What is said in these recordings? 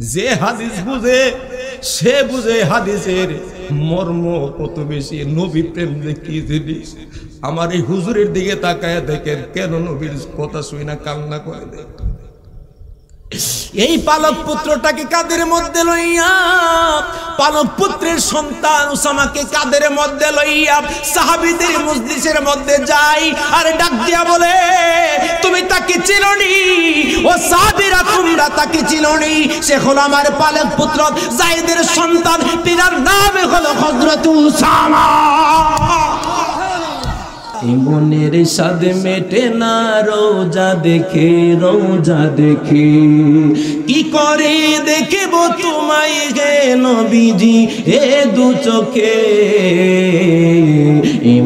যে হাদিস বুঝে সে বুঝে হাদিসের মর্ম কত বেশি। নবী প্রেম যে কি জিনিস, আমার এই হুজুরের দিকে তাকায় দেখেন কেন নবীর কথা শুই না কান্না করে দেয়। এই পালক পুত্রটাকে কাদের মধ্যে লইয়া, পালক পুত্রের সন্তান উসামাকে কাদের মধ্যে লইয়া সাহাবীদের মজলিসের মধ্যে যাই আর ডাক দিয়া বলে, তুমি তাকে চিনোনি? ও সাহাবীরা তোমরা তাকে চিনোনি? সে হলো আমার পালক পুত্র যায়েদের সন্তান, পিতার নাম হলো হযরত উসামা। মনের স্বাদ মেটে না রোজা দেখে, রোজা দেখে কি করে দেখব তোমায় গে নবীজি এ দু চোখে।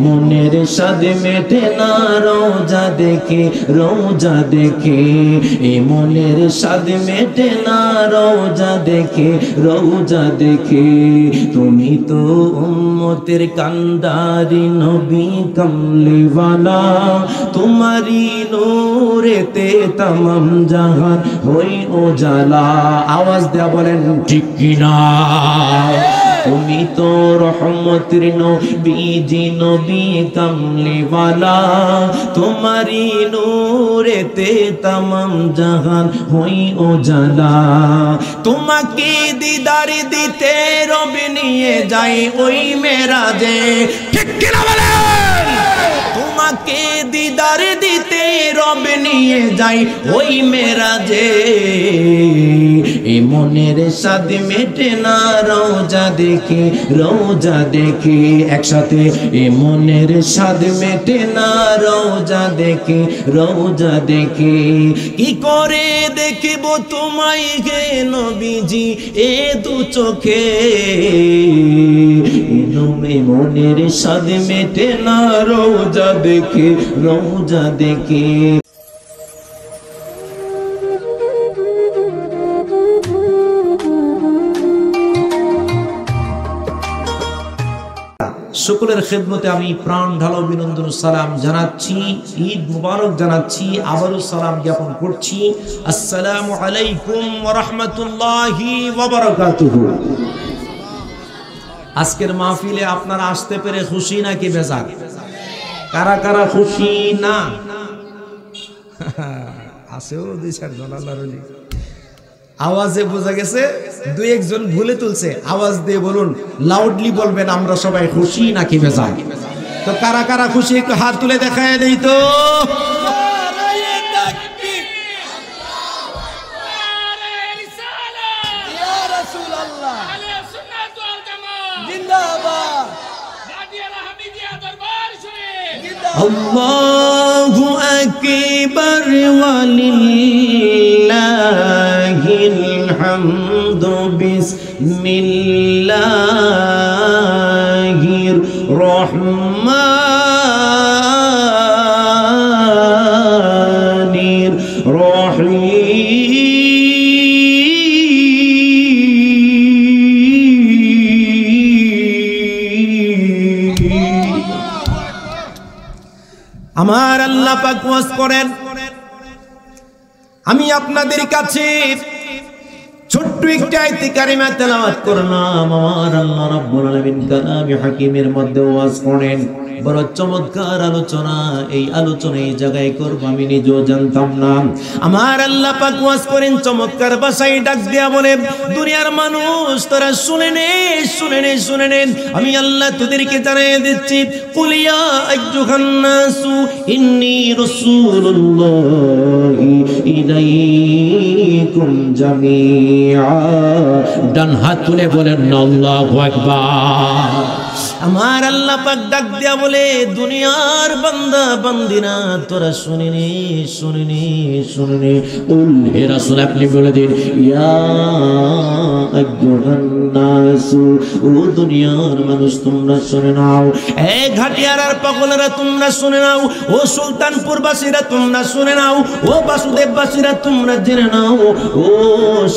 মনের স্বাদ মেটে না রোজা দেখে, রোজা দেখে মনের স্বাদ মেটে না রোজা দেখে, রোজা দেখে। তুমি তো উম্মতের কান্দারি নবী কমলিওয়ালা, তোমারি নূরেতে तमाम জাহান হই উজালা। আওয়াজ দেয়া বলেন ঠিক কিনা? তুমি তো রহমতের নবীজি নবী কমলিওয়ালা, তোমারি নূরেতে तमाम জাহান হই উজালা। তোমাকে দিদার দিতে রবে নিয়ে যাই ওই মেরাজে, ঠিক কিনা বলেন? তোমাকে দিদার দিতে রবে নিয়ে যাই ওই মেরাজে। এই মনের স্বাদ মেটে না রোজা দেখে, রোজা দেখে একসাথে। এই মনের স্বাদ মেটে না রোজা দেখে, রোজা দেখে কি করে দেখব তোমায় গে নবীজি এ দু চোখে। মনের স্বাদ মেটে না রোজা দেখে, রোজা দেখে। সকলের খেদমতে আমি প্রাণ ঢালো অভিনন্দন সালাম জানাচ্ছি, ঈদ মুবারক জানাচ্ছি, আবারও সালাম জ্ঞাপন করছি। আসসালামু আলাইকুম ওয়া রাহমাতুল্লাহি ওয়া বারাকাতুহু। আজকের মাহফিলে আপনারা আসতে পেরে খুশি নাকি বেজার? কারা কারা খুশি না? আছেও দুই চারজন আল্লাহর ওলি। আওয়াজে বোঝা গেছে দুই একজন ভুলে তুলছে। আওয়াজ দিয়ে বলুন, লাউডলি বলবেন আমরা সবাই খুশি নাকি বেজার। তো কারা কারা খুশি একটু হাত তুলে দেখায় দেই তো। আল্লাহু আকবার ওয়ালিল্লাহিল হামদু বিসমিল্লাহির রহমানির রহিম। আমার আল্লাহ পাক ওয়াজ করেন, আমি আপনাদের কাছে ছোট্ট একটা আয়াতে কারিমা তেলাওয়াত করলাম। আমার আল্লাহ রাব্বুল আলামিন কালামে হাকিমের মধ্যে ওয়াজ করেন। বড় চমৎকার আলোচনা। এই আলোচনা এই জায়গায় করব আমি নিজেও জানতাম না। আমার আল্লাহ পাক ওয়াজ করেন চমৎকার ভাষায়, ডাক দিয়া বলে, দুনিয়ার মানুষ তোরা শুনে নে, শুনে নে, শুনে নে। আমি আল্লাহ তোদেরকে জানিয়ে দিচ্ছি, কুল ইয়া আইয়ুহান নাসু ইন্নী রাসূলুল্লাহি ইলাইকুম জামিআ। ডান হাত তুলে বলেন আল্লাহু আকবার। আমার আল্লাহ পাক ডাক দিয়া বলে, দুনিয়ার বান্দা বান্দিনা তোরা শুনে নে, শুনে নে, শুনে নে। কুল হে রাসূল আপনি বলে দিন, ইয়া আইয়ুহান নাসু, ও দুনিয়ার মানুষ তোমরা শুনে নাও। এ ঘাটিয়ার পাগলেরা তোমরা শুনে নাও। ও সুলতানপুরবাসীরা তোমরা শুনে নাও। ও বাসুদেববাসীরা তোমরা জেনে নাও। ও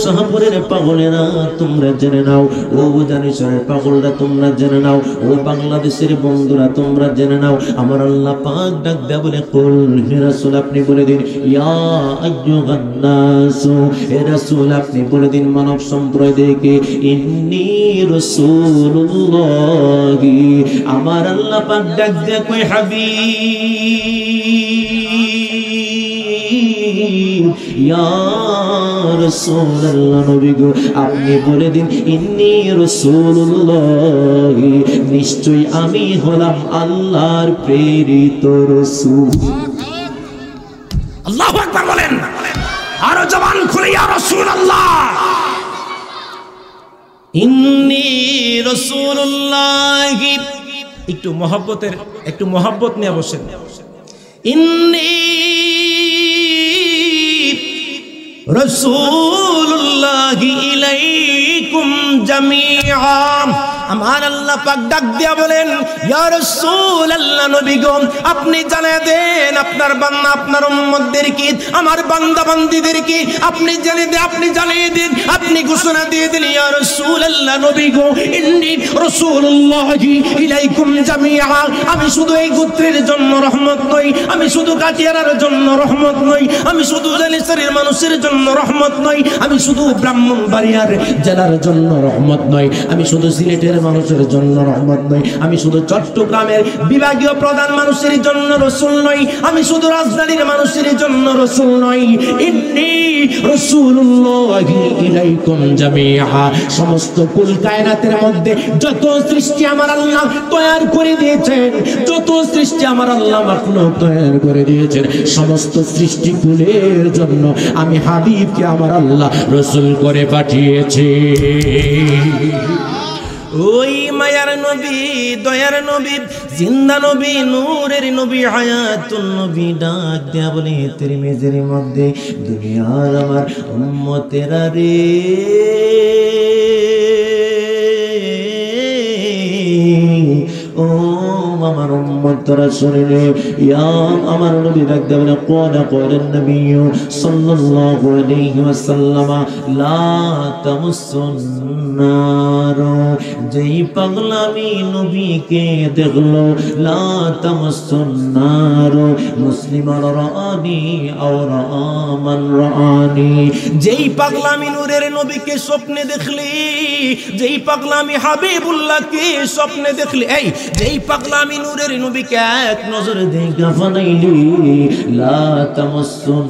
শাহপুরের পাগলেরা তোমরা জেনে নাও। ও জানিসের পাগলরা তোমরা জেনে নাও। ও বাংলাদেশের বন্ধুরা তোমরা জেনে নাও, আমার আল্লাহ পাক ডাক দেয়া বলে, কুল হে রাসূল আপনি বলে দিন, ইয়া আইয়ুহান নাস, হে রাসূল আপনি বলে দিন মানব সম্প্রদায়কে, ইন্নী রাসূলুল্লাহ, আমার আল্লাহ পাক ডাক দেয়া কই হাবিব ইয়া রাসূলুল্লাহ, নবী গো আপনি বলে দিন, ইন্নী রাসূলুল্লাহ, নিশ্চয়ই আমি হলাম আল্লাহর প্রেরিত রাসূল। আল্লাহু আকবার বলেন, আরো জবান খুলে ইয়া রাসূলুল্লাহ, ইন্নী রাসূলুল্লাহ। একটু মহব্বত নিয়ে বসেন। ইন্নী রাসূলুল্লাহ ইলাইকুম জামিআ, আমার আল্লাহ পাক ডাক দিয়া বলেন, ইয়া রাসূলুল্লাহ নবী গো আপনি জানিয়ে দেন আপনার বান্দা আপনার উম্মতদেরকে, আমার বান্দা বান্দীদেরকে আপনি জানিয়ে দেন, আপনি ঘোষণা দিয়ে দিন, ইয়া রাসূলুল্লাহ নবী গো ইন্নী রাসূলুল্লাহ ইলাইকুম জামিআ, আমি শুধু এই গোত্রের জন্য রহমত নই, আমি শুধু কাটিয়ারার জন্য রহমত নই, আমি শুধু জালিসারের মানুষের জন্য রহমত নই, আমি শুধু ব্রাহ্মণবাড়িয়ার জেলার জন্য রহমত নই, আমি শুধু সিলেটের মানুষের জন্য রহমত নই, আমি শুধু চট্টগ্রামের বিভাগীয় প্রধান মানুষের জন্য রাসূল নই, আমি শুধু রাজধানীর মানুষের জন্য রাসূল নই, ইন্নী রাসূলুল্লাহ ইলাইকুম জামিআ, সমস্ত কুল কায়নাতের মধ্যে যত সৃষ্টি আমার আল্লাহ তৈরি করে দিয়েছেন, যত সৃষ্টি আমার আল্লাহ মাখলুক তৈরি করে দিয়েছেন, সমস্ত সৃষ্টি কুলের জন্য আমি হাবিবকে আমার আল্লাহ রাসূল করে পাঠিয়েছি। ওই মায়ার নবী, দয়ার নবী, জিন্দা নবী, নূরের নবী, হায়াতুন নবী ডাক দেয়া বলে, তিরমিজির মধ্যে, দুনিয়ার আমার উম্মতেরা রে, ও আমার উম্মতরা শুনে, ইয়া আমার নবী ডাক দেয়া বলে, ক্বালান নবী সাল্লাল্লাহু আলাইহি ওয়াসাল্লাম, লা তামাসসুন নার, যেই পাগলামি নবীকে দেখলো, লা তামাসসুন নার মুসলিমান রাআনি আও রাআমান রাআনি, যেই পাগলামি নূরের নবীকে স্বপ্নে দেখলি, যেই পাগলামি হাবিবুল্লাহকে স্বপ্নে দেখলি, এই যেই পাগলামি নূরের নবীকে এক নজরে দেখা বানাইলি, লা তামাসসুন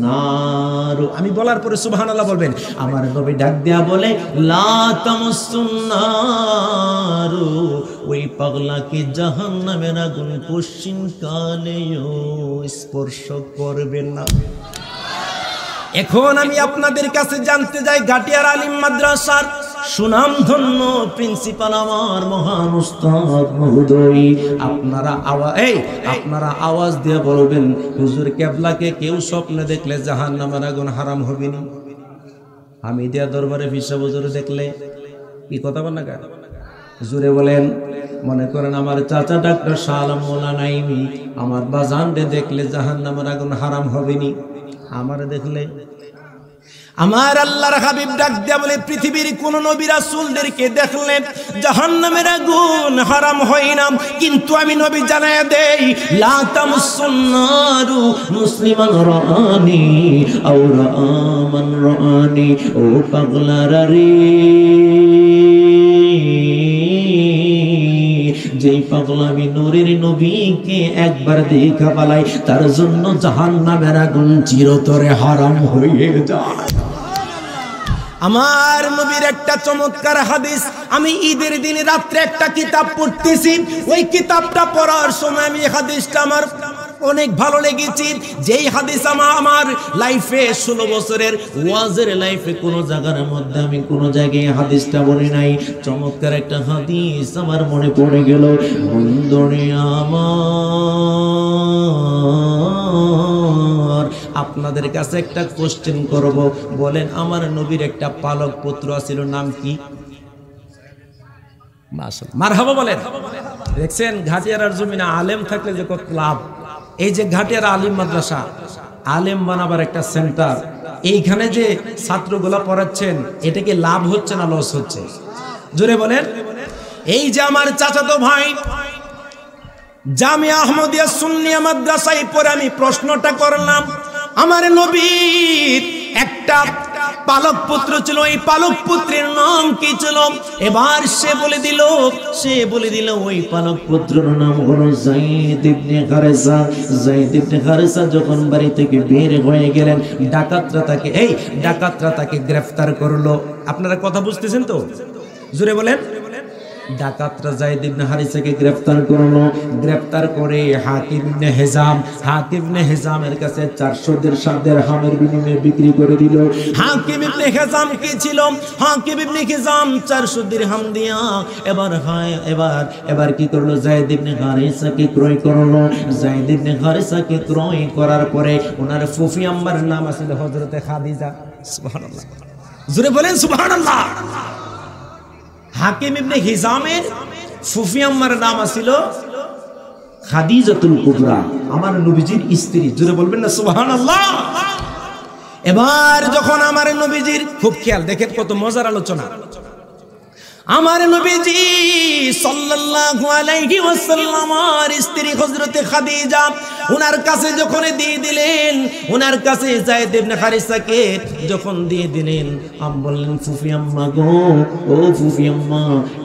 নার, আমি বলার পরে সুবহানাল্লাহ বলবেন, আমার নবী ডাক দেয়া বলে, লা তামাসসুন নার, ওই পাগলাকে জাহান্নামের আগুন পশ্চিম কালেও স্পর্শ করবে না। এখন আমি আপনাদের কাছে জানতে যাই, গাটিয়ার আলিম মাদ্রাসার সুনামধন্য প্রিন্সিপাল আমার মহান উস্তাদ মহোদয়, আপনারা আওয়াজ দিয়ে বলবেন, হুজুর কেবলাকে কেউ স্বপ্নে দেখলে জাহান্নামের আগুন হারাম হবে না? হামিদিয়া দরবারে ফিসা হুজুর দেখলে কি কথা বলেন না? হুজুরে বলেন, মনে করেন আমার চাচা ডাক্তার শাহ আলম মোল্লা নাইমি আমার বাজানরে দেখলে জাহান্নামের আগুন হারাম হবে নি? আমারে দেখলে? আমার আল্লাহর হাবিব ডাক দেয়া বলে, পৃথিবীর কোন নবী রাসূলদেরকে দেখলে জাহান্নামের আগুন হারাম হয় না, কিন্তু আমি নবী জানায়া দেই, লা তামাসসুন নারু মুসলিমান রাআনি আও রাআমান রাআনি, ও পাগলারা রে, যেই পাগলামি নূরের নবীকে একবার দেখা পালাই, তার জন্য জাহান্নামের আগুন চিরতরে হারাম হয়ে যায়। আমার নবীর একটা চমৎকার হাদিস, আমি ঈদের দিন রাত্রে একটা কিতাব পড়তেছি, ওই কিতাবটা পড়ার সময় আমি হাদিসটা আমার অনেক ভালো লেগেছে। যেই হাদিস আমার লাইফে 16 বছরের ওয়াজের লাইফে কোনো জায়গার মধ্যে আমি কোনো জায়গায় হাদিসটা বলি নাই। চমৎকার একটা হাদিস আমার মনে পড়ে গেল। বন্ধুরে আমার, আপনাদের কাছে একটা কোশ্চেন করব, বলেন আমার নবীর একটা পালক পুত্র ছিল, নাম কি? মারহাবা বলেন। দেখছেন ঘাটিয়ারার জমিনে আলেম থাকলে যে কত লাভ। এই যে ঘাটিয়ারা আলিম মাদ্রাসা, আলেম বানাবার একটা সেন্টার, এইখানে যে ছাত্রগুলা পড়াচ্ছেন, এটা কি লাভ হচ্ছে না লস হচ্ছে? জোরে বলেন। এই যে আমার চাচাতো ভাই জামিয়া আহমদিয়া সুন্নিয়া মাদ্রাসায় পড়ে আমি প্রশ্নটা করলাম, আমার নবীর একটা পালক পুত্র ছিল, এই পালক পুত্রের নাম কি ছিল? এবার সে বলে দিল ওই পালক পুত্রের নাম হলো যায়েদ ইবনে হারেসা। যায়েদ ইবনে হারেসা যখন বাড়ি থেকে বের হয়ে গেলেন, ডাকাতরা তাকে গ্রেফতার করলো। আপনারা কথা বুঝতেছেন তো? জোরে বলেন। ডাকাতরা যায়েদ ইবনে হারিসাকে গ্রেফতার করলো। গ্রেফতার করে হাকিম ইবনে হিজামের কাছে 400 দিরহামের বিনিময়ে বিক্রি করে দিল। হাকিম ইবনে হিজাম কি ছিল? হাকিম ইবনে হিজাম 400 দিরহাম দিয়া এবার কি করলো? যায়েদ ইবনে হারিসাকে ক্রয় করলো। যায়েদ ইবনে হারিসাকে ক্রয় করার পরে ওনার ফুফি আম্মার নাম ছিল হযরতে খাদিজা। সুবহানাল্লাহ, জোরে বলেন সুবহানাল্লাহ। হাকিম ইবনে হিজামের ফুফি আম্মার নাম ছিল খাদিজাতুল কুবরা, আমার নবীজির স্ত্রী। জোরে বলবেন না সুবহানাল্লাহ। এবার যখন আমার নবীজির, খুব খেয়াল দেখেন কত মজার আলোচনা, আমার নবীজি সাল্লাল্লাহু আলাইহি ওয়াসাল্লামের স্ত্রী হযরতে খাদিজা ওনার কাছে যখন দিয়ে দিলেন, ওনার কাছে যায়েদ ইবনে হারিসাকে যখন দিয়ে দিলেন, বললেন ফুফি আম্মা গো, ও ফুফি আম্মা,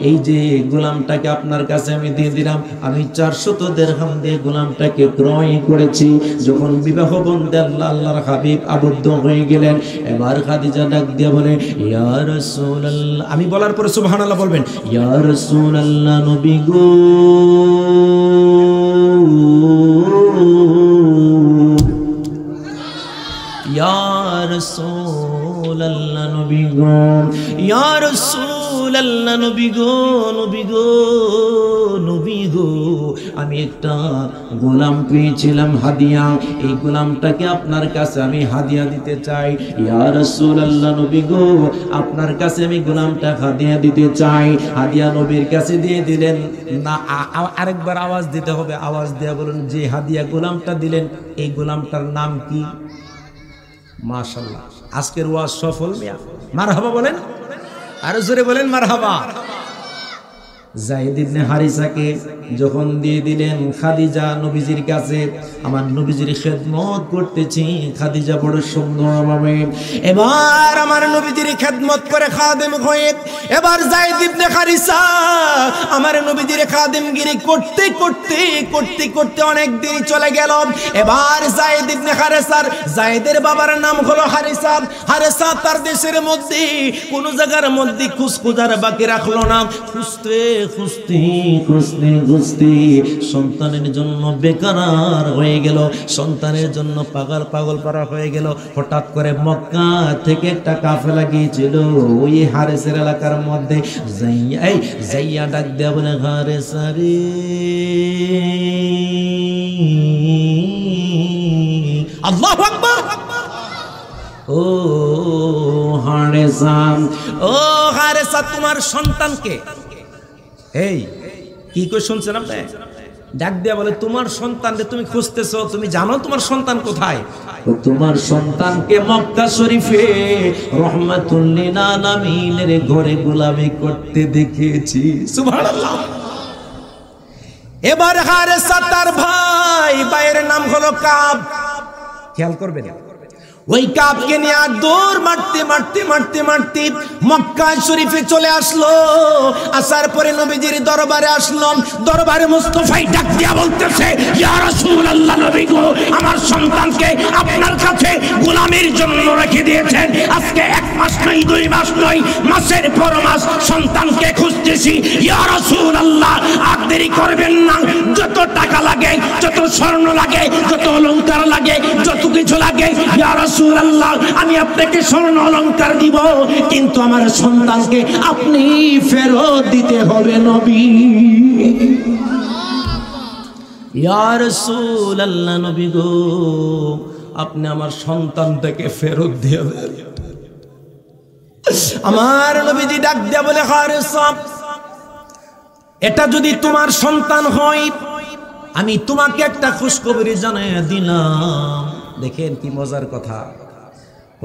এই যে গোলামটাকে আপনার কাছে আমি দিয়ে দিলাম, আমি 400 দিরহাম দিয়ে গোলামটাকে ক্রয় করেছি। যখন বিবাহ বন্ধে আল্লাহর হাবিব আবদ্ধ হয়ে গেলেন, এবার খাদিজা ডাক দিয়ে বলে, ইয়া রাসূলুল্লাহ, আমি বলার পরে সুবহানাল্লাহ বলবেন, ইয়া রাসূলুল্লাহ, নবী গো, ইয়া রাসূলুল্লাহ, নবী গো, ইয়া রাসূলুল্লাহ, নবী গো, নবী গো, নবী গো, আমি একটা গোলাম পেয়েছিলাম হাদিয়া, এই গোলামটাকে আপনার কাছে আমি হাদিয়া দিতে চাই। ইয়া রাসূলুল্লাহ, নবী গো, আপনার কাছে আমি গোলামটা হাদিয়া দিতে চাই। হাদিয়া নবীর কাছে দিয়ে দিলেন না, আরেকবার আওয়াজ দিতে হবে, আওয়াজ দিয়ে বলুন, যে হাদিয়া গোলামটা দিলেন এই গোলামটার নাম কি? মাশাআল্লাহ, আজকের ওয়াজ সফল মিয়া, মারহাবা বলেন, আরো জোরে বলেন মারহাবা। যায়েদ ইবনে হারিসাকে যখন দিয়ে দিলেন খাদিজা নবীজির কাছে, আমার নবীজির খেদমত করতেছি খাদিজা বড় সুন্দরভাবে। এবার আমার নবীজির খেদমত করে খাদেম হয়ে এবার যায়েদ ইবনে হারিসা আমার নবীজির খাদেমগিরি করতে করতে করতে করতে অনেক দিন চলে গেল। এবার যায়েদ ইবনে হারিসার, যায়েদের বাবার নাম হলো হারিসা। হারিসা তার দেশের মধ্যে কোন জায়গার মধ্যে খুঁজখুঁজার বাকি রাখলো না। খুঁজতে খুঁজতে খুঁজতে খুঁজতে সন্তানের জন্য বেকার হয়ে গেল, সন্তানের জন্য পাগল পারা হয়ে গেল। হঠাৎ করে মক্কা থেকে একটা কাফেলা গিয়েছিল ওই হারেসের এলাকার মধ্যে। যাইয়া ডাক দেয়া বলে, হারেসা রে, আল্লাহু আকবার, ও হারেসা, ও হারেসা, তোমার সন্তানকে, এই কি কই শুনছেন আপনি? ডাক দিয়া বলে, তোমার সন্তানকে তুমি খুঁজতেছো, তুমি জানো তোমার সন্তান কোথায়? তোমার সন্তানকে মক্কা শরীফে রহমাতুল লিল আলামিনের ঘরে গোলামি করতে দেখেছি। সুবহানাল্লাহ। এবার হারেসা তার ভাইয়ের নাম হলো কাব, খেয়াল করবেন, ওই কাবকে নিয়ে দৌড় মারতে মারতে মারতে মারতে মক্কা শরীফে চলে আসলো। আসার পরে নবীজির দরবারে আসলো। দরবারে মুস্তাফাই ডাক দিয়া বলতেছে, ইয়া রাসূলুল্লাহ, নবী গো, আমার সন্তানকে আপনার কাছে গোলামির জন্য রেখে দিয়েছেন। আজকে 1 মাস নয়, 2 মাস নয়, মাসের পর মাস সন্তানকে খুঁজতেছি। ইয়া রাসূলুল্লাহ, আর দেরি করবেন না, যত টাকা লাগে, যত স্বর্ণ লাগে, যত অলংকার লাগে, যত কিছু লাগে, ইয়া রাসূলুল্লাহ, আমি আপনাকে স্বর্ণ অলংকার দিব, কিন্তু আমার সন্তানকে আপনি ফেরত দিতে হবে নবী। ইয়া রাসূলুল্লাহ, নবী গো, আপনি আমার সন্তানটাকে ফেরত দিয়ে দেন। আমার নবীজি ডাক দিয়া বলে, হারেসা, এটা যদি তোমার সন্তান হয়, আমি তোমাকে একটা খুশখবরি জানাইয়া দিলাম। দেখেন কি মজার কথা,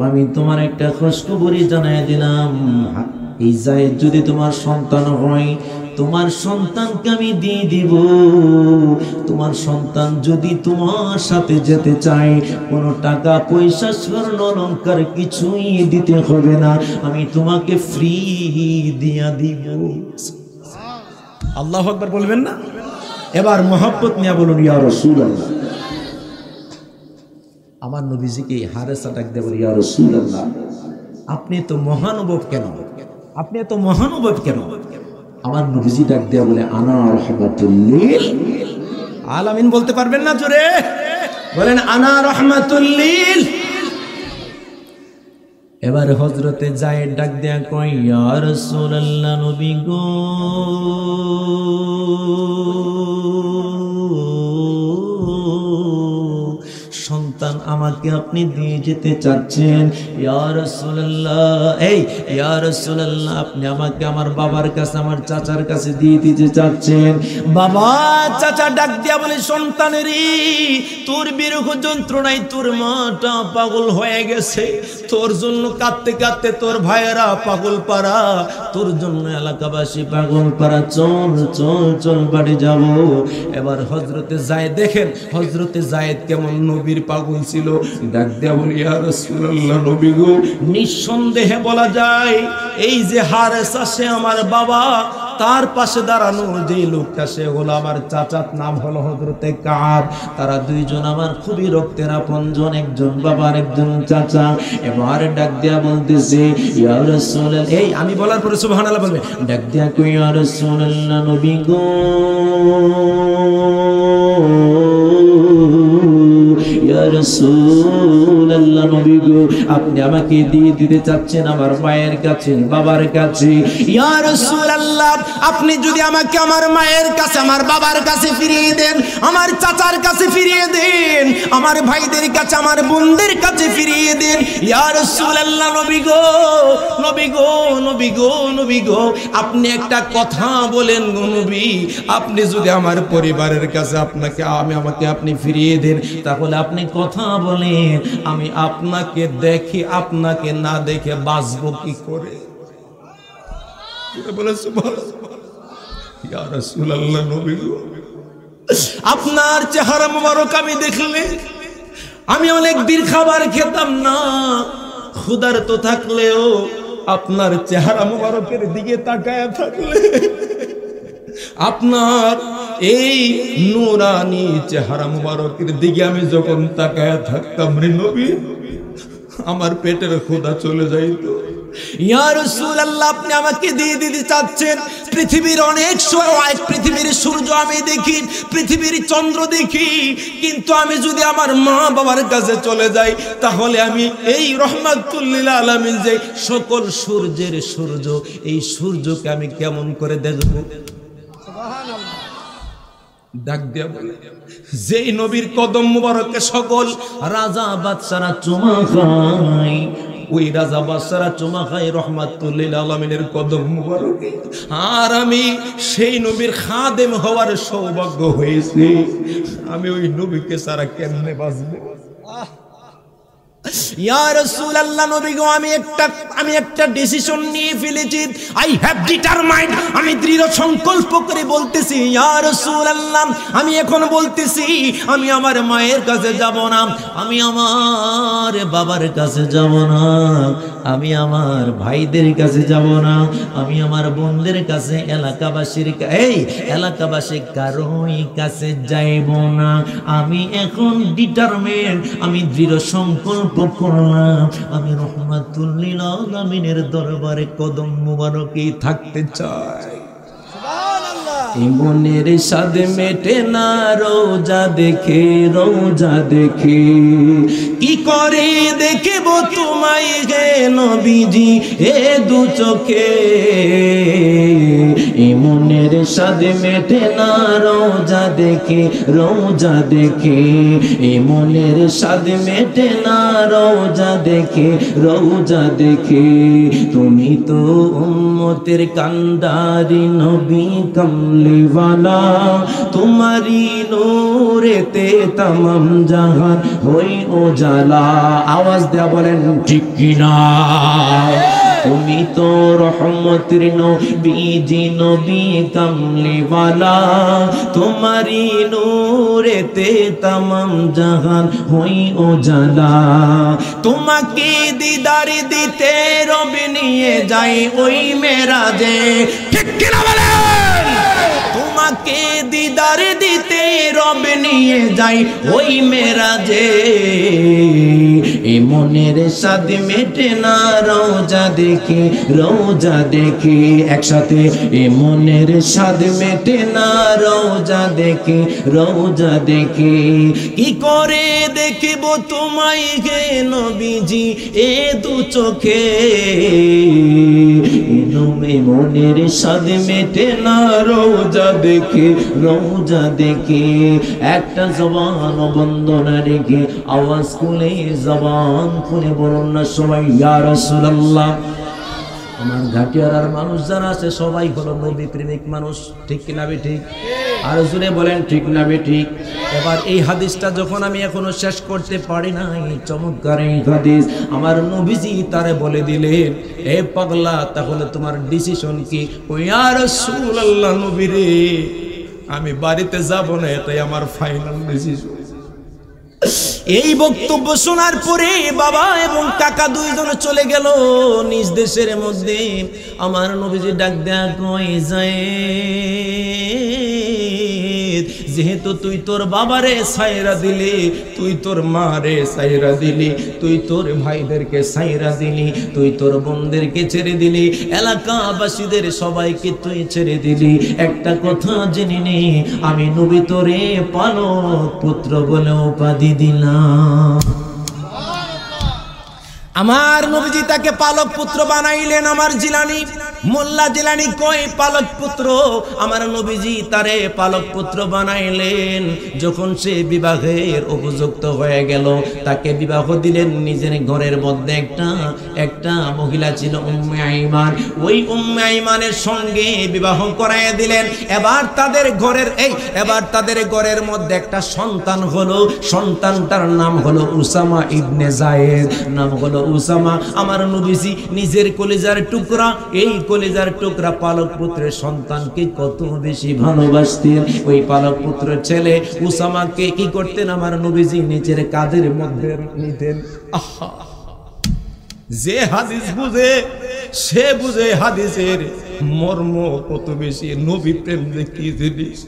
আমি তোমার একটা খুশখবরি জানাইয়া দিলাম, এই যায়েদ যদি তোমার সন্তান হয়, তোমার সন্তানকে আমি দিয়ে দিব। তোমার সন্তান যদি তোমার সাথে যেতে চায়, কোনো টাকা পয়সা স্বর্ণ অলংকার কিছুই দিতে হবে না, আমি তোমাকে ফ্রি দিয়া দিব। আল্লাহু আকবার বলবেন না? এবার মহব্বত নিয়ে বলুন ইয়া রাসূলুল্লাহ। আমার নবীজিকে হারেসা ডাক দেব, ইয়া রাসূলুল্লাহ আপনি তো মহানুভব কেন, আপনি এত মহানুভব কেন? আমার নবীজি ডাক দেয়া বলে আনা রাহমাতুল লিল আলামিন। বলতে পারবেন না জোরে? বলেন আনা রাহমাতুল লিল। এবার হযরতে যায়েদ ডাক দেয়া কয় ইয়া রাসূলুল্লাহ নবী গো, সন্তান আমাকে আপনি দিয়ে যেতে চাচ্ছেন। ইয়া রাসূলুল্লাহ, এই ইয়া রাসূলুল্লাহ আপনি আমাকে আমার বাবার কাছে, আমার চাচার কাছে দিয়ে দিতে চাচ্ছেন। বাবা চাচা ডাক দিয়া বলে সন্তানেরই তোর বিরহ যন্ত্রণায় তোর মাটা পাগল হয়ে গেছে, তোর জন্য কাঁদতে কাঁদতে তোর ভাইয়েরা পাগল পাড়া, তোর জন্য এলাকাবাসী পাগল পাড়া, চল চল চল বাড়ি যাব। এবার হযরতে যায়েদ দেখেন হযরতে যায়েদ কেমন নবীর পাগল ছিল। ডাক দেয়া বলি ইয়া রাসূলুল্লাহ নবী গো, নিঃসন্দেহে বলা যায় এই যে হারেসা সে আমার বাবা, তার পাশে দাঁড়ানো যে লোকটা সে হলো আমার চাচার নাম হলো হযরতে কাব। তারা দুইজন আমার খুবই রক্তের আপনজন, একজন বাবার একজন চাচা। এবার ডাক দেয়া বলতেছে ইয়া রাসূলুল্লাহ, এই আমি বলার পরে সুবহানাল্লাহ বলবে। ডাক দেয়া কই ইয়া রাসূলুল্লাহ নবী গো, ইয়া রাসূলুল্লাহ নবী গো আপনি আমাকে দিয়ে দিতে চাচ্ছেন আমার মায়ের কাছে, বাবার কাছে। ইয়া রাসূলুল্লাহ আপনি যদি আমাকে আমার মায়ের কাছে, আমার বাবার কাছে ফিরিয়ে দেন, আমার চাচার কাছে ফিরিয়ে দেন, আমার ভাইদের কাছে, আমার বোনদের কাছে ফিরিয়ে দেন। ইয়া রাসূলুল্লাহ নবী গো, নবী গো, নবী গো, নবী গো আপনি একটা কথা বলেন গো নবী, আপনি যদি আমার পরিবারের কাছে আমাকে আপনি ফিরিয়ে দেন, তাহলে আপনি কথা বলেন আমি আপনাকে দেখি, আপনাকে না দেখে বাঁচবো কি করে? বলে সুবহানাল্লাহ। ইয়া রাসূলুল্লাহ নবী গো আপনার চেহারা মোবারক আমি দেখলে আমি অনেক দিন খাবার খেতাম না, ক্ষুধার্ত থাকলেও আপনার চেহারা মোবারকের দিকে তাকায় থাকলে, আপনার এই নূরানি চেহারা মুবারকের দিকে আমি যখন তাকায় থাকতাম রে নবী, আমার পেটের ক্ষুধা চলে যাইত। ইয়া রাসূলুল্লাহ আপনি আমাকে দিয়ে দিতে চাচ্ছেন পৃথিবীর অনেক সময়, পৃথিবীর সূর্য আমি দেখি, পৃথিবীর চন্দ্র দেখি, কিন্তু আমি যদি আমার মা বাবার কাছে চলে যাই, তাহলে আমি এই রহমাতুল লিল আলামিন যে সকল সূর্যের সূর্য, এই সূর্যকে আমি কেমন করে দেখব? ডাক দিয়া বলে যেই নবীর কদম মুবারকে সকল রাজা বাদশারা চুমা খায়, ওই রাজা বাদশারা চুমা খায় রহমাতুল লিল আলামিনের কদম মুবারকে, আর আমি সেই নবীর খাদেম হওয়ার সৌভাগ্য হয়েছে। আমি ওই নবীকে ছাড়া কেমনে বাঁচবো? ইয়া রাসূলুল্লাহ নবী গো আমি একটা ডিসিশন নিয়ে ফেলেছি। আই হ্যাভ ডিটারমাইন্ড, আমি দৃঢ় সংকল্প করে বলতেছি ইয়া রাসূলুল্লাহ, আমি এখন বলতেছি আমি আমার মায়ের কাছে যাব না, আমি আমার বাবার কাছে যাব না, আমি আমার ভাইদের কাছে যাব না, আমি আমার বোনদের কাছে, এলাকাবাসীর কারোই কাছে যাইব না। আমি এখন ডিটারমেন্ট, আমি দৃঢ় সংকল্প করলাম আমি রহমাতুল লিল আলামিনের দরবারে কদম মুবারকে থাকতে চাই। মনের স্বাদ মেটে না রোজা দেখে, রোজা দেখে কি করে দেখব তোমায় হে নবীজি এ দু চোখে। মনের স্বাদ মেটে না রোজা দেখে, রোজা দেখে মনের স্বাদ মেটে না রোজা দেখে, রোজা দেখে। তুমি তো উম্মতের কান্ডারি নবী কমলিওয়ালা, তোমারি নূরেতে तमाम জাহান হই উজালা। আওয়াজ দেয়া বলেন ঠিক কিনা? তুমি তো রহমতের নবীজি নবী কামলিওয়ালা তোমারি নূরেতে तमाम জাহান হই উজালা তোমাকে দিদার দিতে রব নিয়ে যাই ওই মেরাজে ঠিক কিনা বলেন তোমাকে দিদার দিতে রব নিয়ে যাই ওই মেরাজে এ মনের স্বাদ মেটে না রোজা দেখে একসাথে এ মনের স্বাদ মেটে না রোজা দেখে কি করে দেখিব তোমায় গে নবীজি এ দু চোখে এ মনের স্বাদ মেটে না রোজা দেখে একটা জবান বন্ধ না রেখে আওয়াজ খুলে জবান খুলে বলুন না সবাই ইয়া রাসূলুল্লাহ। আমার ঘাটিয়ার মানুষ যারা আছে সবাই হলো নবী প্রেমিক মানুষ, ঠিক কিনা বে ঠিক? আর জোরে বলেন ঠিক না বে ঠিক? এবার এই হাদিসটা যখন আমি এখনো শেষ করতে পারি না, এই চমৎকার এই হাদিস আমার নবীজি তারে বলে দিলেন, এ পাগলা তাহলে তোমার ডিসিশন কি? ও ইয়া রাসূলুল্লাহ নবী রে আমি বাড়িতে যাব না, এটাই আমার ফাইনাল ডিসিশন। এই বক্তব্য শোনার পরে বাবা এবং কাকা দুইজন চলে গেল নিজ দেশের মধ্যে। আমার নবীজি ডাক দেয়া কই যায়, যেহেতু তুই তোর বাবারে সাইরা দিলি, তুই তোর মারে সাইরা দিলি, তুই তোর ভাইদেরকে সাইরা দিলি, তুই তোর বোনদেরকে ছেড়ে দিলি, এলাকাবাসীদের সবাইকে তুই ছেড়ে দিলি, একটা কথা জেনে নে আমি নবী তোরে পালক পুত্র বলে উপাধি দিলাম। আমার নবীজি তাকে পালক পুত্র বানাইলেন। আমার জিলানি মোল্লা জিলানি কই পালক পুত্র, আমার নবীজি তারে পালক পুত্র বানাইলেন। যখন সে বিবাহের উপযুক্ত হয়ে গেল তাকে বিবাহ দিলেন। নিজের ঘরের মধ্যে একটা মহিলা ছিল উম্মে আইমান, ওই উম্মে আইমানের সঙ্গে বিবাহ করাইয়া দিলেন। এবার তাদের ঘরের মধ্যে একটা সন্তান হলো, সন্তানটার নাম হলো উসামা ইবনে যায়েদ, নাম হলো উসামা। আমার নবীজি নিজের কলিজার টুকরা, এই কলিজার টুকরা পালক পুত্রের সন্তানকে কত বেশি ভালোবাসতেন। ওই পালক পুত্রের ছেলে উসামাকে কি করতেন আমার নবীজি নিজের কাঁধের মধ্যে নিতেন। আহা, যে হাদিস বুঝে সে বুঝে হাদিসের মর্ম কত বেশি। নবী প্রেম যে কি জিনিস,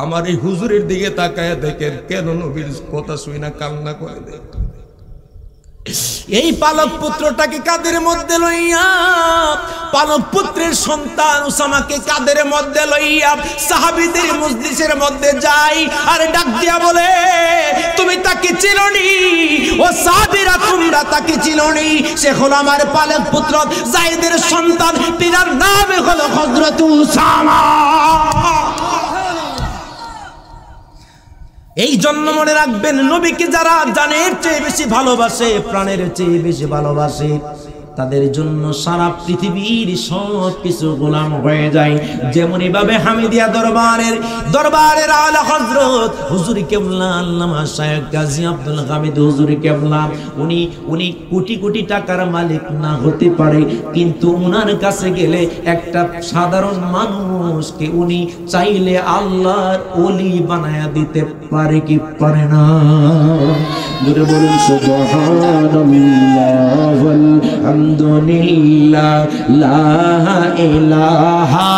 আমার এই হুজুরের দিকে তাকায় দেখেন কেন নবীর কথা শুই না কান্না করে দেয়। এই পালক পুত্রটাকে কাদের মধ্যে লইয়া, পালক পুত্রের সন্তান উসামাকে কাদের মধ্যে লইয়া সাহাবীদের মজলিসের মধ্যে যাই আর ডাক দিয়া বলে, তুমি তাকে চিনোনি? ও সাহাবীরা তোমরা তাকে চিনোনি? সে হলো আমার পালক পুত্র যায়েদের সন্তান, পিতার নাম হলো হযরত উসামা। এই জন্য মনে রাখবেন, নবীকে যারা জানের চেয়ে বেশি ভালোবাসে, প্রাণের চেয়ে বেশি ভালোবাসে, তাদের জন্য সারা পৃথিবীর সব কিছু গোলাম হয়ে যায়। যেমনই ভাবে হামিদিয়া দরবারের আলা হযরত হুজুর কেবলা আল্লামা শায়খ গাজী আব্দুল হামিদ হুজুর কেবলা, উনি কোটি কোটি টাকার মালিক না হতে পারে, কিন্তু উনার কাছে গেলে একটা সাধারণ মানুষকে উনি চাইলে আল্লাহর ওলি বানায়া দিতে পারে কি পারে না? জোরে বলুন সুবহানাল্লাহ ওয়াল হামদুলিল্লাহ লা ইলাহা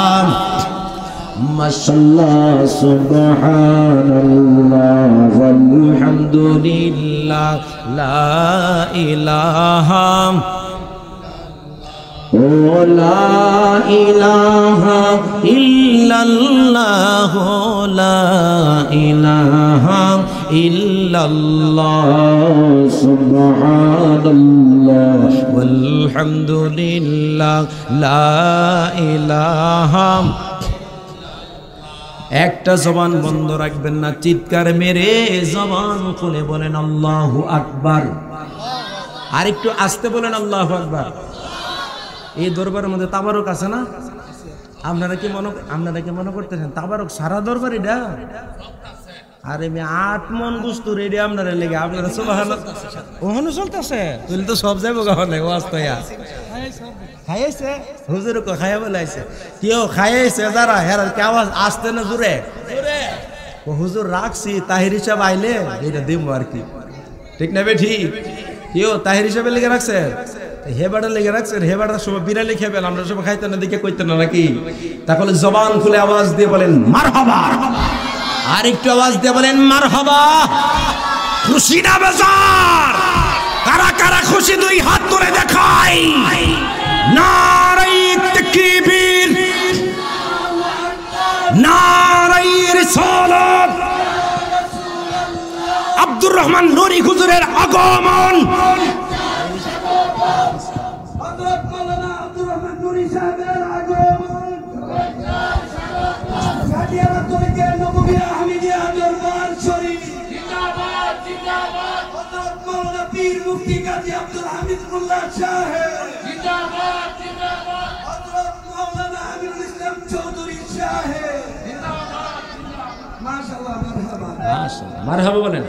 মাশাআল্লাহ সুবহানাল্লাহ ওয়াল হামদুলিল্লাহ লা ইলাহা ও লা ইলাহা ইল্লাল্লাহ লা ইলাহা ইল্লাল্লাহ সুবহানাল্লাহ ওয়াল হামদুলিল্লাহ লা ইলাহা। একটা জবান বন্ধ রাখবেন না, চিৎকার মেরে জবান খুলে বলেন আল্লাহু আকবার। আর একটু আস্তে বলেন আল্লাহু আকবার। এই দরবারের মধ্যে তাবারক আছে না? আপনারা কি মনে করতেছেন তাবারক সারা দরবার এটা? আরে আমি 8 মন বস্তু রেডি আপনারা লেগে, আপনারা সুবহানাল্লাহ ওখানে চলতেছে, তুই তো সব যাইব গাওয়া ওয়াজ তো। খাইছে হুজুর কো খাইয়া বলাইছে কেউ খাইছে যারা হের কি আওয়াজ আসতে না জোরে ও হুজুর রাখছি তাহির হিসাব আইলে এটা দিম আর কি ঠিক না বেঠি কেউ তাহির হিসাবে লেগে রাখছে হেবাটা লেগে রাখছেন হেবাটা সব বিড়ালে খেবেন আমরা সব খাইতেন না দিকে কইতেন না নাকি তাহলে জবান খুলে আওয়াজ দিয়ে বলেন মারহাবা আর একটু আওয়াজ দিয়ে বলেন মারহাবা খুশি না বেজার কারা কারা খুশি দুই হাত তুলে দেখাই নারায়ে তাকবীর নারায়ে রিসালাত আব্দুর রহমান নুরি হুজুরের আগমন হযরত মাওলানা আব্দুর রহমান নুরি সাহেবের আগমন গাদিয়ারা তরিকা নববিয়া আহমদিয়া দরবার শরীফ জিন্দাবাদ জিন্দাবাদ হযরত মাওলানা পীর মুফতি গাজী আব্দুল হামিদ মোল্লা সাহেব জিন্দাবাদ জিন্দাবাদ হযরত মাওলানা আমিনুল ইসলাম চৌধুরী সাহেব জিন্দাবাদ জিন্দাবাদ মাশাআল্লাহ মারহাবা মাশাআল্লাহ মারহাবা বলেন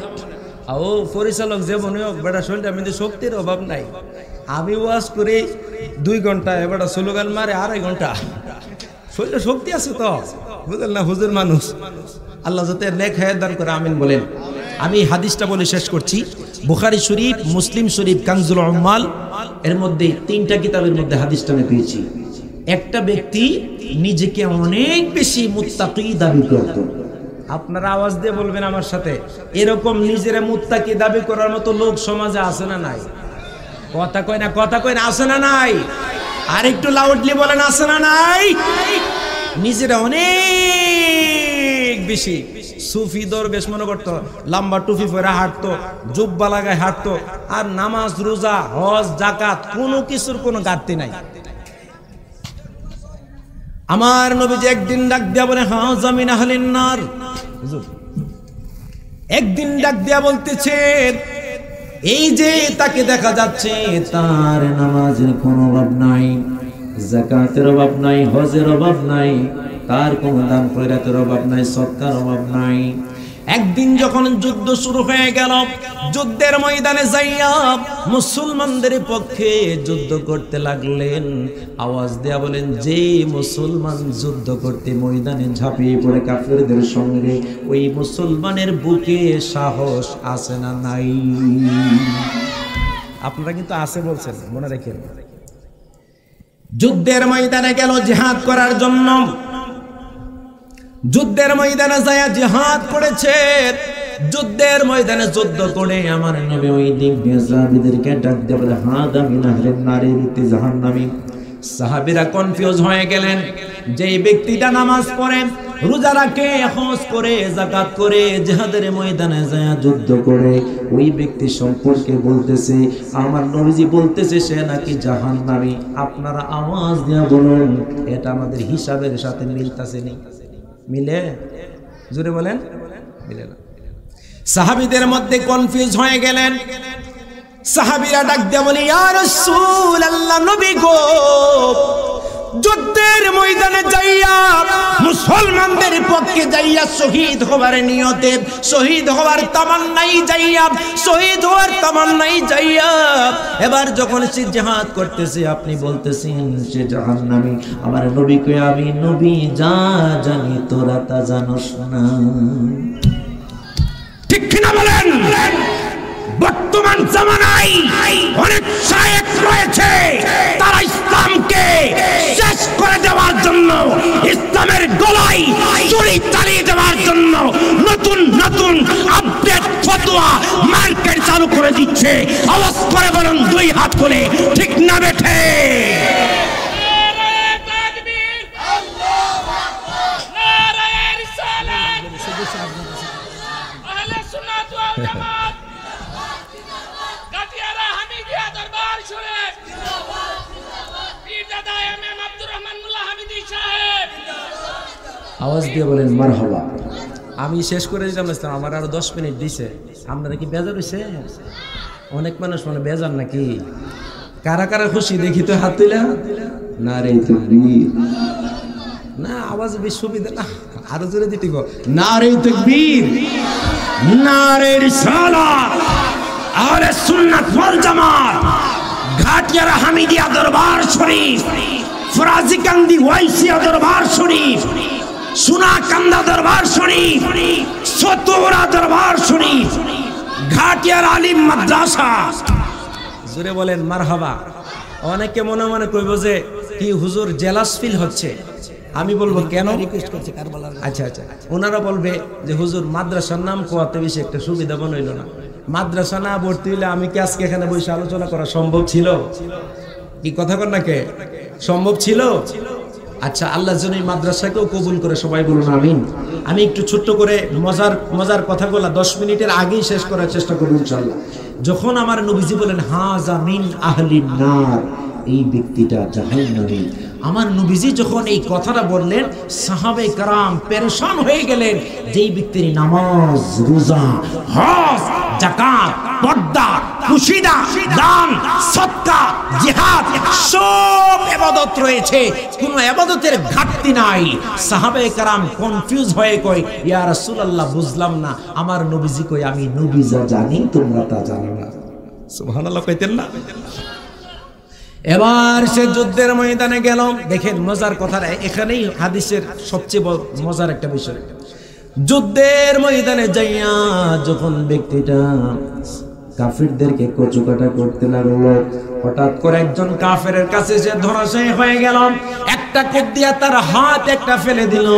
ও পরিচালক যে মনে হোক বেটা শরীরটা মধ্যে শক্তির অভাব নাই আমি ওয়াজ করি 2 ঘন্টা এবারে স্লোগান মারে 2.5 ঘন্টা শরীরে শক্তি আছে তো বুঝলেন না হুজুর মানুষ আল্লাহ যাতে নেক হায়াত দান করে আমিন বলেন আমি হাদিসটা বলে শেষ করছি বুখারী শরীফ মুসলিম শরীফ কানজুল উম্মাল এর মধ্যে 3টা কিতাবের মধ্যে হাদিসটা আমি পেয়েছি একটা ব্যক্তি নিজেকে অনেক বেশি মুত্তাকি দাবি করত আপনারা আওয়াজ দিয়ে বলবেন আমার সাথে এরকম নিজেরা মুত্তাকি দাবি করার মতো লোক সমাজে আছে না নাই কথা কয় না আছে না নাই আর একটু লাউডলি বলেন আছে না নাই নিজেরা অনেক বেশি সুফি দরবেশ মনে করতো লম্বা টুপি পরে হাঁটতো জুব্বা লাগায় হাঁটতো আর নামাজ রোজা হজ যাকাত কোনো কিছুর কোনো ঘাটতি নাই আমার নবীজি একদিন ডাক দিয়া বলে হ্যাঁ জামিন আহলিন নার হুজুর একদিন ডাক দিয়া বলতেছেন এই যে তাকে দেখা যাচ্ছে তার নামাজের কোনো অভাব নাই যাকাতের অভাব নাই হজের অভাব নাই তার কোনো দান খয়রাতের অভাব নাই সদকার অভাব নাই একদিন যখন যুদ্ধ শুরু হয়ে গেল যুদ্ধের ময়দানে যাইয়া মুসলমানদের পক্ষে যুদ্ধ করতে লাগলেন আওয়াজ দেয়া বলেন যে মুসলমান যুদ্ধ করতে ময়দানে ঝাঁপিয়ে পড়ে কাফেরদের সঙ্গে ওই মুসলমানের বুকে সাহস আছে না নাই আপনারা কিন্তু আছে বলছেন মনে রাখেন যুদ্ধের ময়দানে গেল জিহাদ করার জন্য যুদ্ধের ময়দানে যায় জিহাদ করেছে যুদ্ধের ময়দানে যুদ্ধ করে আমার নবী ওই দিক দিয়ে সাহাবীদেরকে ডাক দিয়ে বলে হাদা মিন আহলিন নারি বিতি জাহান্নামী সাহাবীরা কনফিউজ হয়ে গেলেন যেই ব্যক্তিটা নামাজ পড়ে রোজা রাখে হজ করে যাকাত করে জিহাদের ময়দানে যায় যুদ্ধ করে ওই ব্যক্তি সম্পর্কে বলতেছে আমার নবীজি বলতেছে সে নাকি জাহান্নামী আপনারা আওয়াজ দিয়ে বলুন এটা আমাদের হিসাবের সাথে মিলতাছে না মিলে জোরে বলেন মিলে না সাহাবীদের মধ্যে কনফিউজ হয়ে গেলেন সাহাবীরা ডাক দিয়ে বলে ইয়া রাসূলুল্লাহ নবী গো যুদ্ধের ময়দানে যাইয়া মুসলমানদের পক্ষে যাইয়া শহীদ হওয়ার নিয়তে শহীদ হওয়ার তামান্নাই যাইয়া এবার যখন সে জিহাদ করতেছে আপনি বলতেছেন সে জাহান্নামী আমার নবী কই আমি নবী যা জানি তোরা তা জানোস না ঠিক কিনা বলেন বর্তমান জামানায় অনেক শায়েখ রয়েছে তারা ইসলামকে শেষ করে দেওয়ার জন্য ইসলামের গলায় ছুরি চালিয়ে দেওয়ার জন্য নতুন নতুন আপডেট ফতোয়া মার্কেট চালু করে দিচ্ছে আওয়াজ করে বলুন দুই হাত করে ঠিক না বেঠে আওয়াজ দিয়ে বলেন মারহাবা আমি শেষ করে দিলাম ইসলাম আমার আরো 10 মিনিট দিছে আপনারা কি বেজার হইছে অনেক মানুষ মানে বেজার নাকি কারা কারা খুশি দেখি তো হাত তুলা নারে তাকবীর না আওয়াজ বেশ সুবিধা না আরো জোরে দিতে গো নারে তাকবীর নারে রিসালাত আহলে সুন্নাত ওয়াল জামাত ঘাটিয়ার হামিদিয়া দরবার শরীফ, ফরাজিকান্দি ওয়াইসিয়া দরবার শরীফ, সোনাকান্দা দরবার শরীফ, সতোরা দরবার শরীফ, ঘাটিয়ার আলিম মাদ্রাসা। জোরে বলেন মারহাবা। অনেকে মনে মনে কইব যে কি হুজুর জেলাস ফিল হচ্ছে। আমি বলবো কেন? আচ্ছা আচ্ছা, ওনারা বলবে যে হুজুর মাদ্রাসার নাম কোয়াতে বেশি একটা সুবিধা বানাইল না। মাদ্রাসা না ভর্তি হইলে আমি কি আজকে এখানে বসে আলোচনা করা সম্ভব ছিল? কি কথা কর না কে? সম্ভব ছিল? আচ্ছা, আল্লাহ যেন এই মাদ্রাসাকেও কবুল করে, সবাই বলুন আমিন। আমি একটু ছোট্ট করে মজার কথাগুলো 10 মিনিটের আগেই শেষ করার চেষ্টা করব ইনশাআল্লাহ। যখন আমার নবীজি বলেন হাযা মিন আহলিন নার, এই ব্যক্তিটা জাহান্নামী, আমার নবীজি যখন এই কথাটা বললেন সাহাবায়ে কেরাম পেরেশান হয়ে গেলেন। যেই ব্যক্তির নামাজ, রোজা, হজ, যাকাত, পর্দা, কুশিদা, দান, সদকা, জিহাদ সব ইবাদত রয়েছে, কোনো ইবাদতের ঘাটতি নাই। সাহাবায়ে কেরাম কনফিউজ হয়ে কয় ইয়া রাসূলুল্লাহ বুঝলাম না। আমার নবীজি কয় আমি নবী যা জানি তোমরা তা জানো না। সুবহানাল্লাহ কইতেন না? এবার সে যুদ্ধের ময়দানে গেল। দেখেন মজার কথাটা এখানেই হাদিসের সবচেয়ে মজার একটা বিষয়। যুদ্ধের ময়দানে যাইয়া যখন ব্যক্তিটা কাফিরদেরকে কচুকাটা করতে লাগলো, হঠাৎ করে একজন কাফেরের কাছে সে ধরাশায়ী হয়ে গেল। একটা কোপ দিয়া তার হাত একটা ফেলে দিল,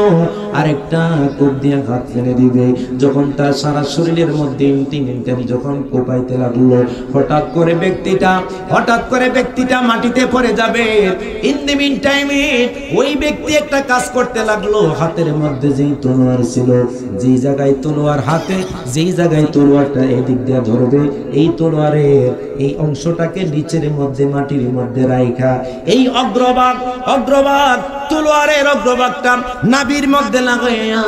আর একটা কোপ দিয়া হাত ফেলে দিবে। যখন তার সারা শরীরের মধ্যে ইনটিনি যখন কোপাইতে লাগলো, হঠাৎ করে ব্যক্তিটা মাটিতে পড়ে যাবে। ইন দি মিন টাইমে ওই ব্যক্তি একটা কাজ করতে লাগলো। হাতের মধ্যে যেই তলোয়ার ছিল, যেই জায়গায় তলোয়ার হাতে, যেই জায়গায় তলোয়ারটা এদিক দিয়ে ধরবে, এই তলোয়ারের এই অংশটাকে নিচের মধ্যে মাটির মধ্যে রাইখা এই অগ্রভাগ তলোয়ারের অগ্রভাগটা নাভির মধ্যে লাগাইয়া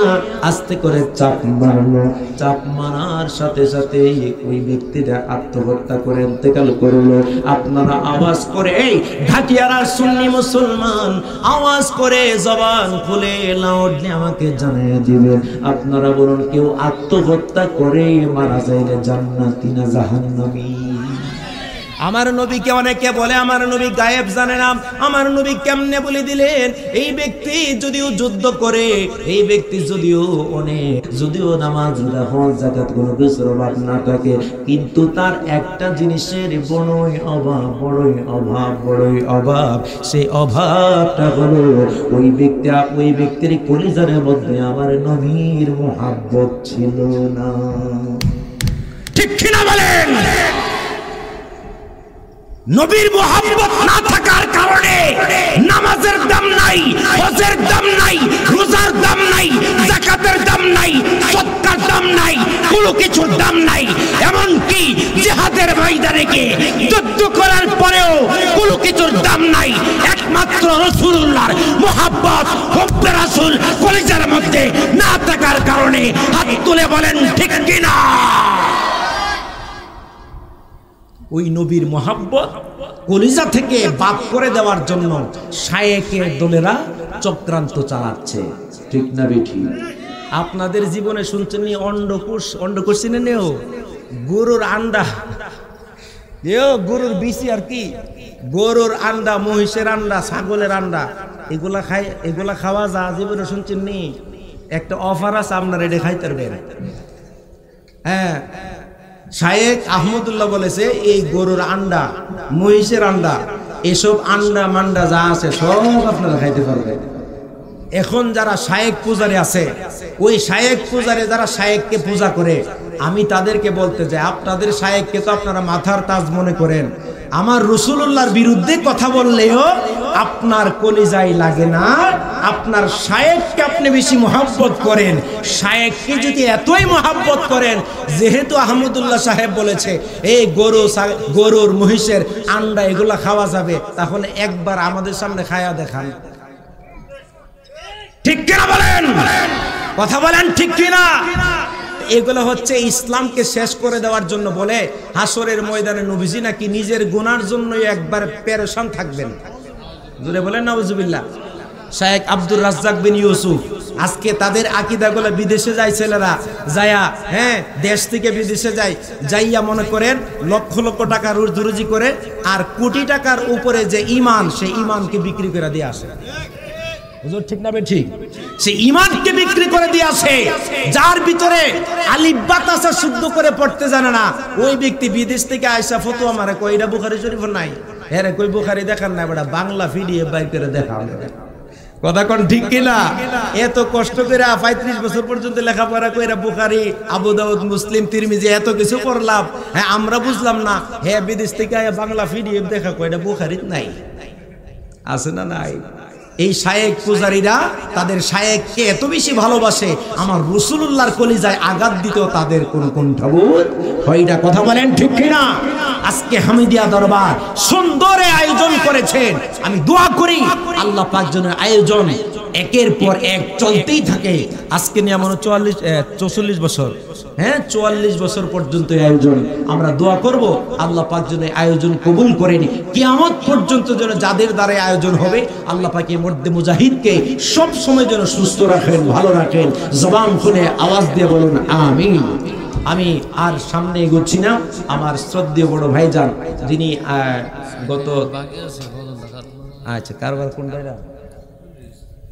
আস্তে করে চাপ মারলো। চাপ মারার সাথে সাথে ওই ব্যক্তিটা আত্মহত্যা করে ইন্তেকাল করলো। আপনারা আওয়াজ করে, এই ঘাটিয়ারা সুন্নি মুসলমান আওয়াজ করে জবান খুলে লাউডলি আমাকে জানিয়ে দিবেন, আপনারা বলুন কেউ আত্মহত্যা করে মারা যাইলে জান্নাতি না জাহান্নামী? আমার নবীকে অনেকে বলে আমার নবী গায়েব জানে না। আমার নবী কেমনে বলে দিলেন? এই ব্যক্তি যদিও যুদ্ধ করে, এই ব্যক্তি যদিও নামাজ, হজ, যাকাত কোনো কিছুর অভাব না থাকে, কিন্তু তার একটা জিনিসের বড়ই অভাব। সেই অভাবটা হলো ওই ব্যক্তির কলিজার মধ্যে আমার নবীর মুহাব্বত ছিল না। ঠিক কিনা বলেন? নবীর মুহাব্বত না থাকার কারণে নামাজের দাম নাই, হজের দাম নাই, রোজার দাম নাই, যাকাতের দাম নাই, সদকার দাম নাই, কোনো কিছুর দাম নাই। এমনকি জিহাদের ময়দানে গিয়ে যুদ্ধ করার পরেও কোনো কিছুর দাম নাই। একমাত্র রাসূলুল্লাহর মুহাব্বত, হুব্বে রাসূল কলিজার মধ্যে না থাকার কারণে। হাত তুলে বলেন ঠিক কিনা? ওই নবীর মুহাব্বত কলিজা থেকে বাদ করে দেওয়ার জন্য শায়েকের দলেরা চক্রান্ত চালাচ্ছে। ঠিক না বেঠি? আপনাদের জীবনে শুনছেন নি অন্ডকোষ চিনেন? গরুর আন্ডা, গরুর বিচি আর কি, গরুর আন্ডা, মহিষের আন্ডা, ছাগলের আন্ডা, এগুলা খাওয়া যা জীবনে শুনছেন নি? একটা অফার আছে, আপনারা এটা খাইতে পারবেন। হ্যাঁ, শায়েখ আহমদুল্লাহ বলেছে এই গরুর আন্ডা, মহিষের আন্ডা, এসব আন্ডা মান্ডা যা আছে সব আপনারা খাইতে পারবেন। এখন যারা শায়েখ পূজারী আছে, ওই শায়েখ পূজারী যারা শায়েখকে পূজা করে, আমি তাদেরকে বলতে চাই আপনাদের শায়েখকে তো আপনারা মাথার তাজ মনে করেন, আমার রাসূলুল্লাহর বিরুদ্ধে কথা বললেও আপনার কলিজায় লাগে না। আপনার শায়েখকে আপনি বেশি মহব্বত করেন। শায়েখকে যদি এতই মহব্বত করেন, যেহেতু আহমদুল্লাহ সাহেব বলেছে এই গরুর মহিষের আন্ডা এগুলা খাওয়া যাবে, তাহলে একবার আমাদের সামনে খায়া দেখান। ঠিক কিনা বলেন? কথা বলেন ঠিক কিনা? এগুলো হচ্ছে ইসলামকে শেষ করে দেওয়ার জন্য বলে হাসরের ময়দানে নবীজি নাকি নিজের গুনার জন্যই একবার পেরেশান থাকবেন। জোরে বলেন নাউজুবিল্লাহ। শায়েখ আব্দুর রাজ্জাক বিন ইউসুফ আজকে তাদের আকীদাগুলো বিদেশে যায় ছেলেরা যায়া, হ্যাঁ, দেশ থেকে বিদেশে যায়, যাইয়া মনে করেন লক্ষ লক্ষ টাকা রুজি করে, আর কোটি টাকার উপরে যে ঈমান, সেই ঈমানকে বিক্রি করে দিয়ে আসে। হুজুর ঠিক না ঠিক? সেই ঈমানকে বিক্রি করে দিয়ে আসে, যার ভিতরে আলিফ বা তাসা শুদ্ধ করে পড়তে জানে না, ওই ব্যক্তি বিদেশ থেকে আয়সা ফতোয়া মারে, কই এটা বুখারী শরীফ নাই, হ্যাঁ রে কই বুখারী দেখান না, বেটা বাংলা পিডিএফ বাই করে দেখা। কথা কোন ঠিক কিনা? এত কষ্ট করে 35 বছর পর্যন্ত লেখাপড়া কইরা বুখারী, আবু দাউদ, মুসলিম, তিরমিজি এত কিছু করলাম, হ্যাঁ আমরা বুঝলাম না, হ্যাঁ বিদেশ থেকে বাংলা পিডিএফ দেখা, কই এটা বুখারীত নাই, আছে না নাই? এই শায়েক পূজারীরা তাদের শায়েককে এত বেশি ভালোবাসে, আমার রাসূলুল্লাহর কলিজায় আঘাত দিতেও তাদের কোন কুণ্ঠাবোধ হয় না। কথা বলেন ঠিক কিনা? আজকে হামিদিয়া দরবার সুন্দরে আয়োজন করেছেন, আমি দোয়া করি আল্লাহ পাক যেন আয়োজন একের পর এক চলতেই থাকে। আজকে নিয়ে মনে 44 বছর, হ্যাঁ 44 বছর পর্যন্ত আয়োজন, আমরা দোয়া করব আল্লাহ পাক যেন আয়োজন কবুল করেন, কিয়ামত পর্যন্ত যেন যাদের দ্বারা আয়োজন হবে আল্লাহ পাক এই মর্দে মুজাহিদকে সব সময় যেন সুস্থ রাখেন, ভালো রাখেন। জবান খুলে আওয়াজ দিয়ে বলুন আমিন। আমি আর সামনে এগোচ্ছি না, আমার শ্রদ্ধেয় বড় ভাইজান যিনি গত, আচ্ছা কারবার কোন ভাইরা,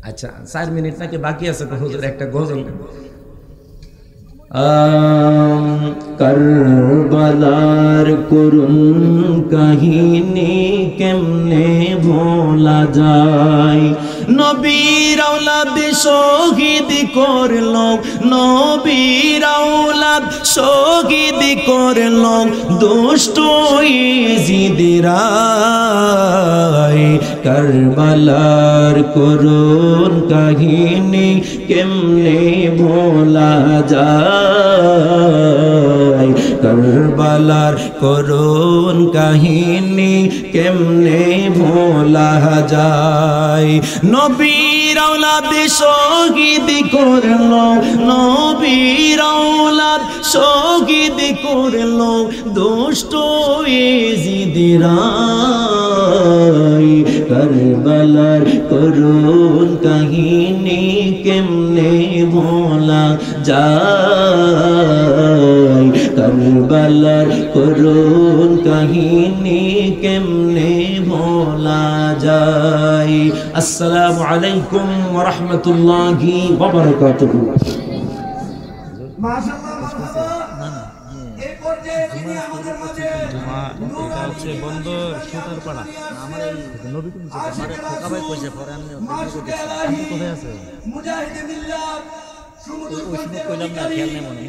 আচ্ছা 4 মিনিট নাকি বাকি আছে, হুজুর একটা গজল। কারবালার করুণ কাহিনী কেমনে ভোলা যায়, নবীর আওলাদ শহীদ করলো, নবীর আওলাদ শহীদ করলো দুষ্ট ইজিদরা, কারবালার করুণ কাহিনী কেমনে ভোলা যায়, কারবালার করুণ কাহিনী কেমনে ভোলা যায়, নবীর আওলাদ শহীদ করলো, নবীর আওলাদ শহীদ করলো দুষ্ট ইজিদরা, কারবালার করুণ কাহিনী কেমনে ভোলা যায়, কারবালার করুণ কাহিনী কেমনে ভোলা যায়। আসসালামু আলাইকুম ওয়া রাহমাতুল্লাহি ওয়া বারাকাতুহু। বন্দর সুতারপাড়া আমার নবী আমার খোকা ভাই কইছে পরে আমি কোথায় আছে ওই সময় কইলাম না খেয়াল নেই মনে